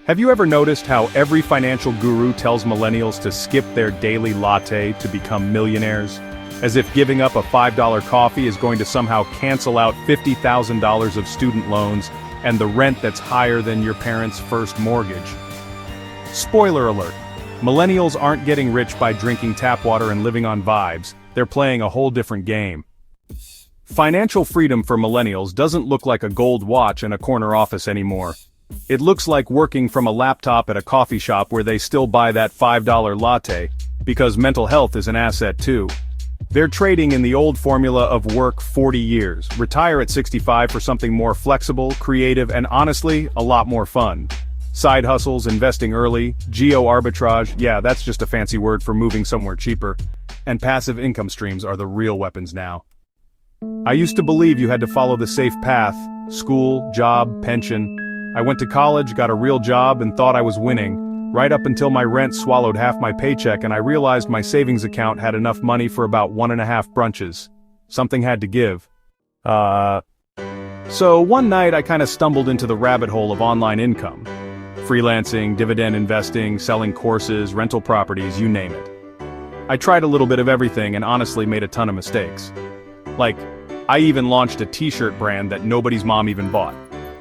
Have you ever noticed how every financial guru tells millennials to skip their daily latte to become millionaires? As if giving up a $5 coffee is going to somehow cancel out $50,000 of student loans and the rent that's higher than your parents' first mortgage. Spoiler alert. Millennials aren't getting rich by drinking tap water and living on vibes, they're playing a whole different game. Financial freedom for millennials doesn't look like a gold watch in a corner office anymore. It looks like working from a laptop at a coffee shop where they still buy that $5 latte, because mental health is an asset too. They're trading in the old formula of work 40 years, retire at 65 for something more flexible, creative, and honestly, a lot more fun. Side hustles, investing early, geo-arbitrage, yeah, that's just a fancy word for moving somewhere cheaper. And passive income streams are the real weapons now. I used to believe you had to follow the safe path: school, job, pension. I went to college, got a real job, and thought I was winning, right up until my rent swallowed half my paycheck and I realized my savings account had enough money for about 1.5 brunches. Something had to give. So one night I kinda stumbled into the rabbit hole of online income. Freelancing, dividend investing, selling courses, rental properties, you name it. I tried a little bit of everything and honestly made a ton of mistakes. Like, I even launched a t-shirt brand that nobody's mom even bought.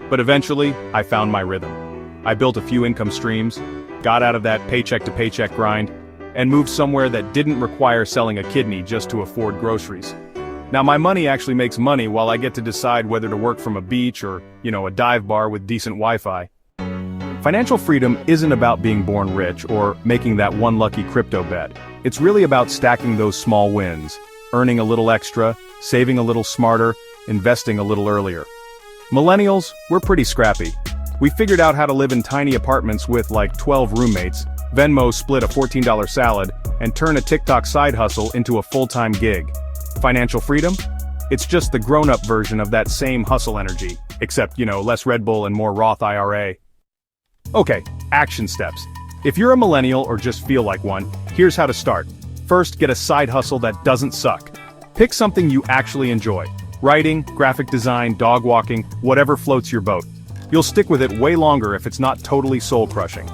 But eventually, I found my rhythm. I built a few income streams, got out of that paycheck-to-paycheck grind, and moved somewhere that didn't require selling a kidney just to afford groceries. Now my money actually makes money while I get to decide whether to work from a beach or, a dive bar with decent Wi-Fi. Financial freedom isn't about being born rich or making that one lucky crypto bet. It's really about stacking those small wins, earning a little extra, saving a little smarter, investing a little earlier. Millennials, we're pretty scrappy. We figured out how to live in tiny apartments with like 12 roommates, Venmo split a $14 salad, and turn a TikTok side hustle into a full-time gig. Financial freedom? It's just the grown-up version of that same hustle energy, except, less Red Bull and more Roth IRA. Okay, action steps. If you're a millennial or just feel like one, here's how to start. First, get a side hustle that doesn't suck. Pick something you actually enjoy. Writing, graphic design, dog walking, whatever floats your boat. You'll stick with it way longer if it's not totally soul-crushing.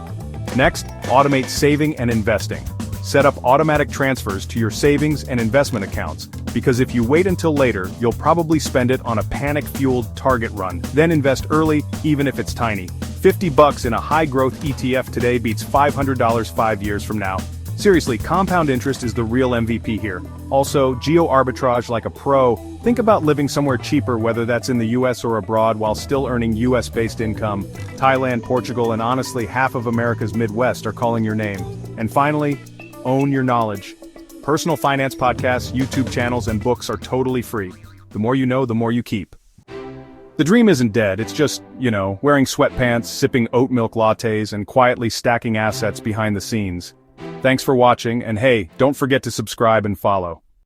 Next, automate saving and investing. Set up automatic transfers to your savings and investment accounts, because if you wait until later, you'll probably spend it on a panic-fueled target run. Then invest early, even if it's tiny. $50 in a high-growth ETF today beats $500 5 years from now. Seriously, compound interest is the real MVP here. Also, geo-arbitrage like a pro. Think about living somewhere cheaper, whether that's in the US or abroad, while still earning US-based income. Thailand, Portugal, and honestly half of America's Midwest are calling your name. And finally, own your knowledge. Personal finance podcasts, YouTube channels, and books are totally free. The more you know, the more you keep. The dream isn't dead, it's just, wearing sweatpants, sipping oat milk lattes, and quietly stacking assets behind the scenes. Thanks for watching, and hey, don't forget to subscribe and follow.